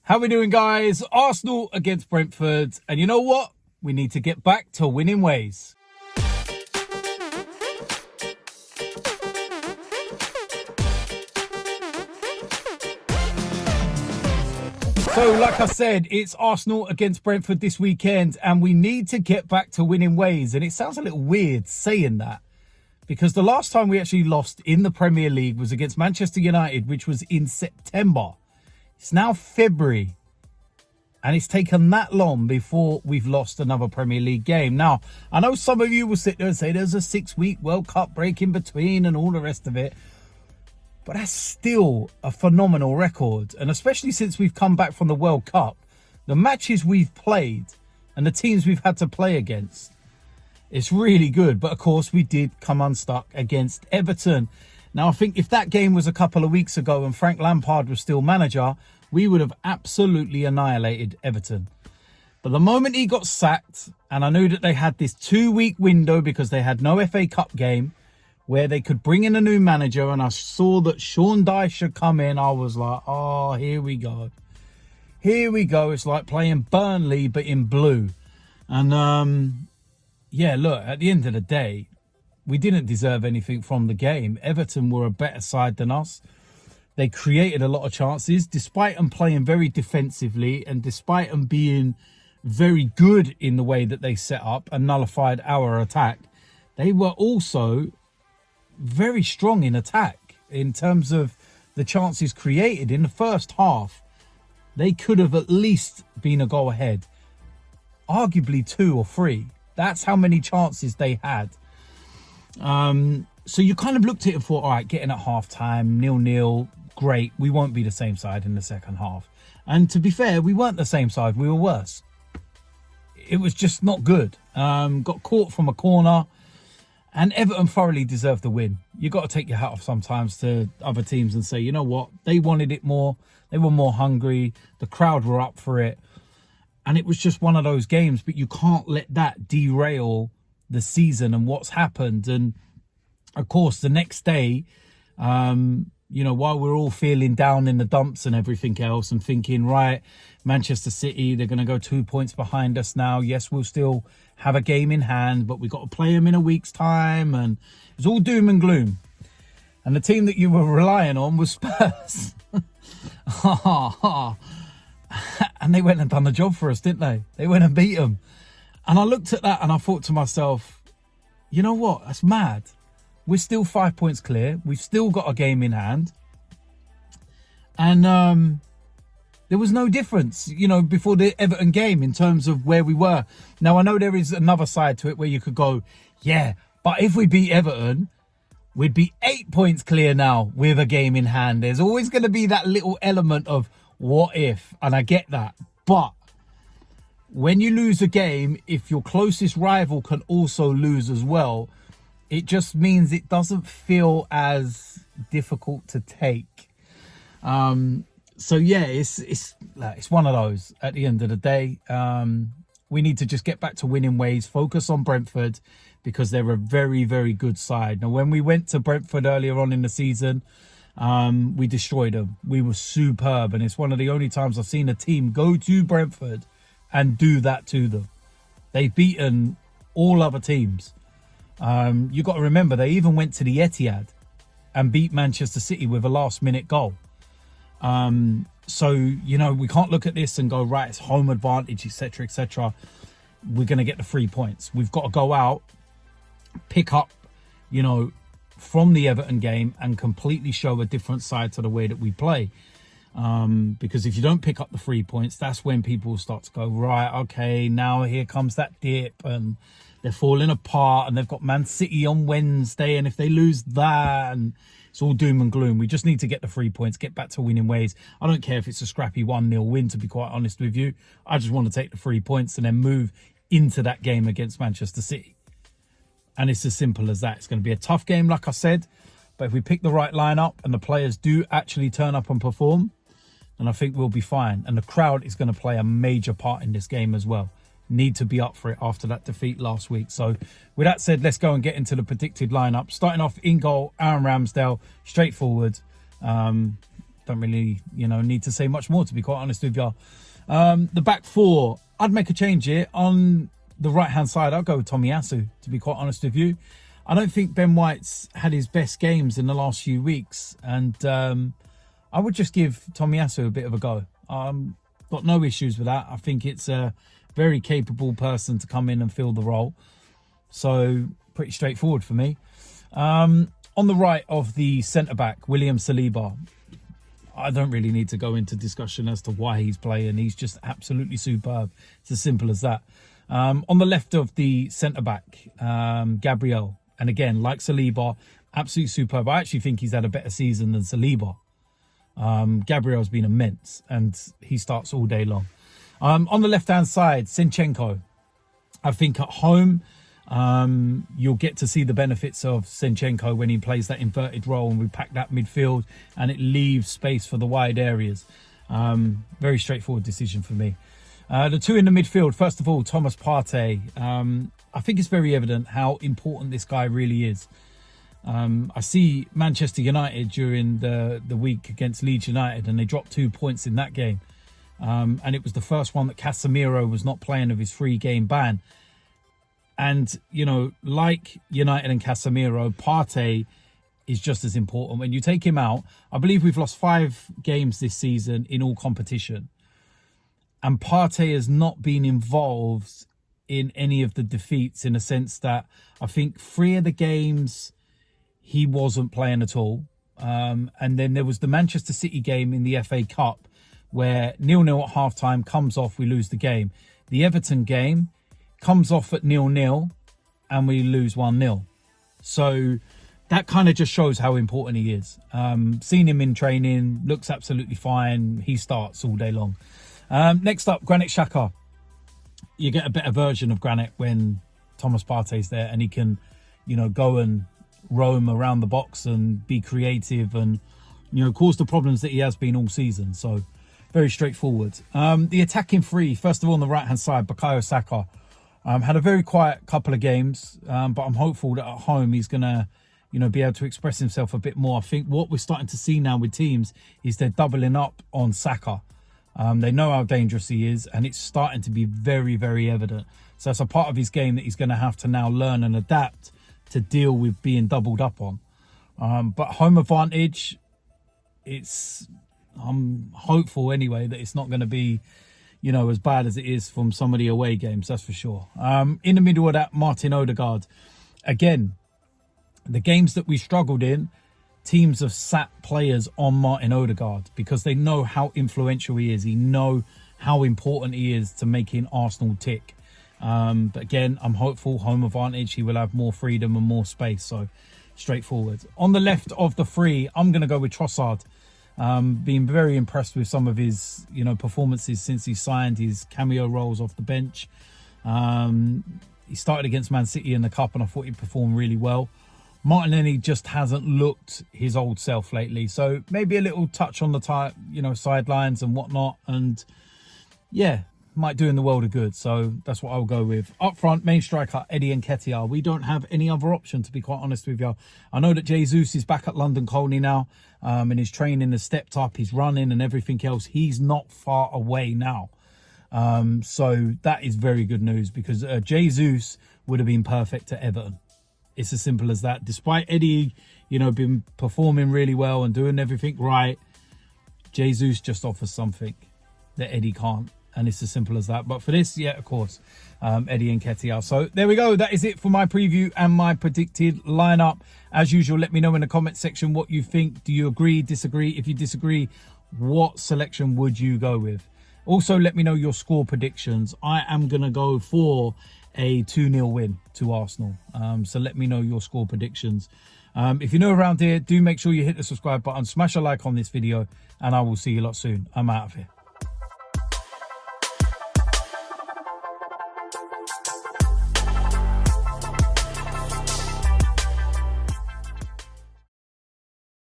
How we doing, guys? Arsenal against Brentford. And you know what? We need to get back to winning ways. So, like I said, it's Arsenal against Brentford this weekend, and we need to get back to winning ways. And it sounds a little weird saying that, because the last time we actually lost in the Premier League was against Manchester United, which was in September. It's now February, and it's taken that long before we've lost another Premier League game. Now, I know some of you will sit there and say there's a 6-week World Cup break in between and all the rest of it. But that's still a phenomenal record. And especially since we've come back from the World Cup, the matches we've played and the teams we've had to play against, it's really good. But of course, we did come unstuck against Everton. Now, I think if that game was a couple of weeks ago and Frank Lampard was still manager, we would have absolutely annihilated Everton. But the moment he got sacked, and I knew that they had this 2-week window because they had no FA Cup game, where they could bring in a new manager, and I saw that Sean Dyche should come in, I was like, oh, here we go. Here we go. It's like playing Burnley, but in blue. And, yeah, look, at the end of the day, we didn't deserve anything from the game. Everton were a better side than us. They created a lot of chances, despite them playing very defensively and despite them being very good in the way that they set up and nullified our attack. They were also very strong in attack in terms of the chances created. In the first half, they could have at least been a goal ahead, arguably 2 or 3. That's how many chances they had. So you kind of looked at it and thought, all right, getting at half time, 0-0, great, we won't be the same side in the second half. And to be fair, we weren't the same side, we were worse. It was just not good. Got caught from a corner. And Everton thoroughly deserved the win. You've got to take your hat off sometimes to other teams and say, you know what? They wanted it more. They were more hungry. The crowd were up for it. And it was just one of those games. But you can't let that derail the season and what's happened. And, of course, the next day, you know, while we're all feeling down in the dumps and everything else and thinking, right, Manchester City, they're going to go 2 points behind us now. Yes, we'll still have a game in hand, but we've got to play them in a week's time. And it's all doom and gloom. And the team that you were relying on was Spurs. And they went and done the job for us, didn't they? They went and beat them. And I looked at that and I thought to myself, you know what? That's mad. We're still 5 points clear. We've still got a game in hand. And there was no difference, you know, before the Everton game in terms of where we were. Now, I know there is another side to it where you could go, yeah, but if we beat Everton, we'd be 8 points clear now with a game in hand. There's always going to be that little element of what if, and I get that. But when you lose a game, if your closest rival can also lose as well, it just means it doesn't feel as difficult to take. So yeah, it's one of those at the end of the day. We need to just get back to winning ways, focus on Brentford because they're a very, very good side. Now, when we went to Brentford earlier on in the season, we destroyed them. We were superb. And it's one of the only times I've seen a team go to Brentford and do that to them. They've beaten all other teams. You got to remember, they even went to the Etihad and beat Manchester City with a last-minute goal. So, you know, we can't look at this and go, right, it's home advantage, etc., etc. We're going to get the 3 points. We've got to go out, pick up, you know, from the Everton game and completely show a different side to the way that we play. Because if you don't pick up the 3 points, that's when people start to go, right, okay, now here comes that dip and they're falling apart and they've got Man City on Wednesday. And if they lose that, and it's all doom and gloom. We just need to get the 3 points, get back to winning ways. I don't care if it's a scrappy 1-0 win, to be quite honest with you. I just want to take the 3 points and then move into that game against Manchester City. And it's as simple as that. It's going to be a tough game, like I said. But if we pick the right lineup and the players do actually turn up and perform, then I think we'll be fine. And the crowd is going to play a major part in this game as well. Need to be up for it after that defeat last week. So with that said, let's go and get into the predicted lineup. Starting off in goal, Aaron Ramsdale, straightforward. don't really, need to say much more, to be quite honest with you. The back four, I'd make a change here. On the right-hand side, I'll go with Tomiyasu, to be quite honest with you. I don't think Ben White's had his best games in the last few weeks, and I would just give Tomiyasu a bit of a go. Got no issues with that. I think it's a very capable person to come in and fill the role. So pretty straightforward for me. On the right of the centre-back, William Saliba. I don't really need to go into discussion as to why he's playing. He's just absolutely superb. It's as simple as that. On the left of the centre-back, Gabriel. And again, like Saliba, absolutely superb. I actually think he's had a better season than Saliba. Gabriel's been immense, and he starts all day long. On the left-hand side, zinchenko. I think at home, you'll get to see the benefits of zinchenko when he plays that inverted role and we pack that midfield and it leaves space for the wide areas. Very straightforward decision for me. The two in the midfield, first of all, Thomas Partey. I think it's very evident how important this guy really is. I see Manchester United during the week against Leeds United, and they dropped 2 points in that game. And it was the first one that Casemiro was not playing of his 3-game ban. And, like United and Casemiro, Partey is just as important. When you take him out, I believe we've lost 5 games this season in all competition. And Partey has not been involved in any of the defeats, in a sense that I think 3 of the games he wasn't playing at all. And then there was the Manchester City game in the FA Cup where 0-0 at half-time, comes off, we lose the game. The Everton game comes off at 0-0 and we lose 1-0. So that kind of just shows how important he is. Seen him in training, looks absolutely fine. He starts all day long. Next up, Granit Xhaka. You get a better version of Granit when Thomas Partey's there, and he can, go and roam around the box and be creative and, cause the problems that he has been all season. So very straightforward. The attacking three, first of all, on the right-hand side, Bukayo Saka. Had a very quiet couple of games, but I'm hopeful that at home he's going to, be able to express himself a bit more. I think what we're starting to see now with teams is they're doubling up on Saka. They know how dangerous he is, and it's starting to be very, very evident. So it's a part of his game that he's going to have to now learn and adapt to deal with being doubled up on. But home advantage, I'm hopeful anyway that it's not going to be, as bad as it is from some of the away games, that's for sure. In the middle of that, Martin Odegaard. Again, the games that we struggled in, teams have sat players on Martin Odegaard because they know how influential he is. They know how important he is to making Arsenal tick. But again, I'm hopeful, home advantage, he will have more freedom and more space. So straightforward. On the left of the three, I'm going to go with Trossard. Being very impressed with some of his, performances since he signed his cameo roles off the bench. He started against Man City in the Cup and I thought he performed really well. Martinelli just hasn't looked his old self lately. So maybe a little touch on the sidelines and whatnot. And yeah, might do in the world of good. So that's what I'll go with. Up front, main striker, Eddie Nketiah. We don't have any other option, to be quite honest with you. I know that Jesus is back at London Colney now. And his training has stepped up. He's running and everything else. He's not far away now. So that is very good news because Jesus would have been perfect at Everton. It's as simple as that. Despite Eddie, been performing really well and doing everything right, Jesus just offers something that Eddie can't. And it's as simple as that. But for this, yeah, of course, Eddie Nketiah. So there we go. That is it for my preview and my predicted lineup. As usual, let me know in the comment section what you think. Do you agree, disagree? If you disagree, what selection would you go with? Also, let me know your score predictions. I am going to go for a 2-0 win to Arsenal. So let me know your score predictions. If you're new around here, do make sure you hit the subscribe button, smash a like on this video, and I will see you lot soon. I'm out of here.